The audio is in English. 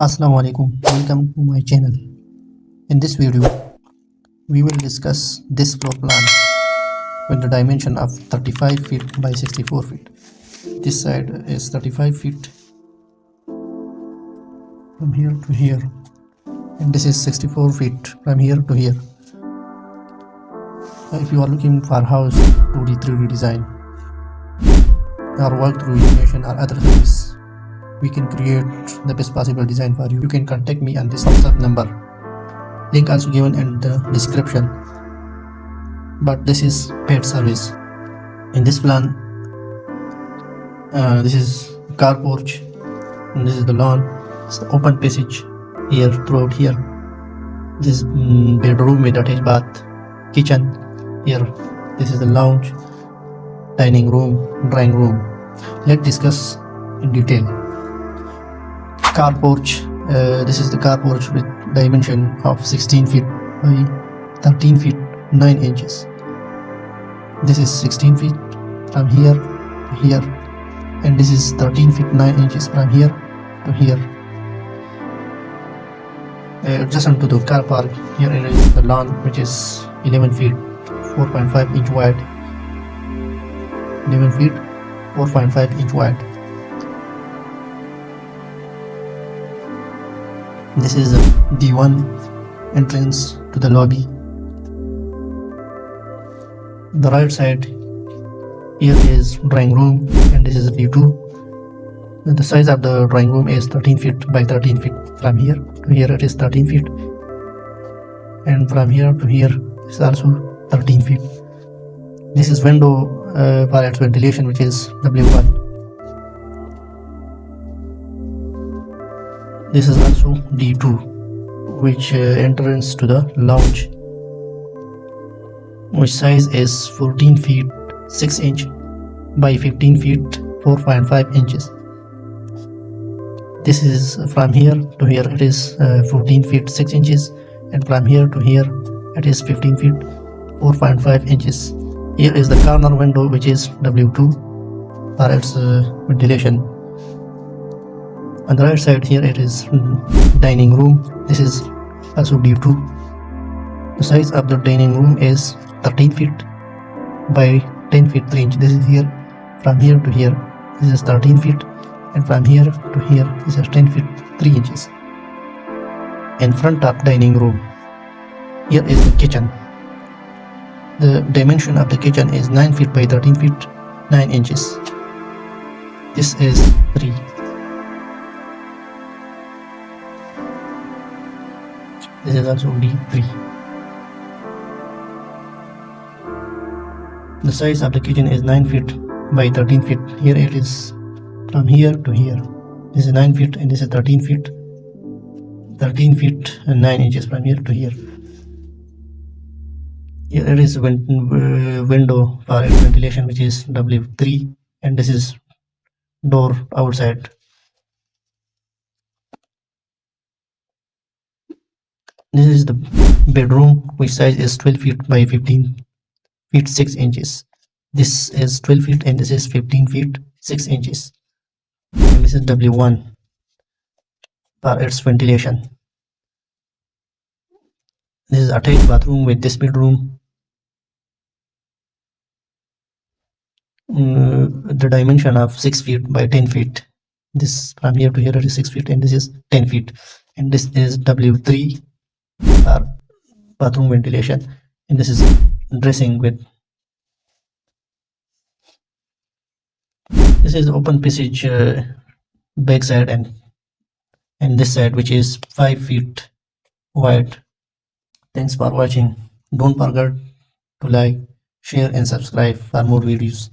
Assalamu alaikum, welcome to my channel. In this video, we will discuss this floor plan with the dimension of 35 feet by 64 feet. This side is 35 feet from here to here, and this is 64 feet from here to here. If you are looking for house 2D 3D design or work through animation or other things, we can create the best possible design for you. You can contact me on this WhatsApp number. Link also given in the description. But this is paid service. In this plan, this is car porch, and this is the lawn. It's the open passage here throughout here. This is bedroom with attached bath, kitchen here. This is the lounge, dining room, drawing room. Let's discuss in detail. Car porch. This is the car porch with dimension of 16 feet by 13 feet 9 inches. This is 16 feet from here to here, and this is 13 feet 9 inches from here to here. Adjacent to the car park, here it is the lawn, which is 11 feet 4.5 inch wide. 11 feet 4.5 inch wide. This is the D1 entrance to the lobby. The right side here is drawing room, and this is D2. The size of the drawing room is 13 feet by 13 feet. From here to here it is 13 feet, and from here to here is also 13 feet. This is window for its ventilation, which is W1. This is also D2, which entrance to the lounge, which size is 14 feet 6 inch by 15 feet 4.5 inches. This is from here to here it is 14 feet 6 inches, and from here to here it is 15 feet 4.5 inches. Here is the corner window, which is W2 for its ventilation. On the right side here it is dining room. This is also D2. The size of the dining room is 13 feet by 10 feet 3 inches. This is here, from here to here this is 13 feet, and from here to here this is 10 feet 3 inches. In front of dining room, here is the kitchen. The dimension of the kitchen is 9 feet by 13 feet 9 inches. This is 3. This is also D3. The size of the kitchen is 9 feet by 13 feet. Here it is from here to here. This is 9 feet, and this is 13 feet. 13 feet and 9 inches from here to here. Here it is window for ventilation, which is W3, and this is door outside. This is the bedroom, which size is 12 feet by 15 feet 6 inches. This is 12 feet, and this is 15 feet 6 inches. And this is W1 for its ventilation. This is attached bathroom with this bedroom. The dimension of 6 feet by 10 feet. This from here to here it is 6 feet, and this is 10 feet. And this is W3 for bathroom ventilation, and this is dressing with. This is open passage back side and this side, which is 5 feet wide. Thanks for watching. Don't forget to like, share and subscribe for more videos.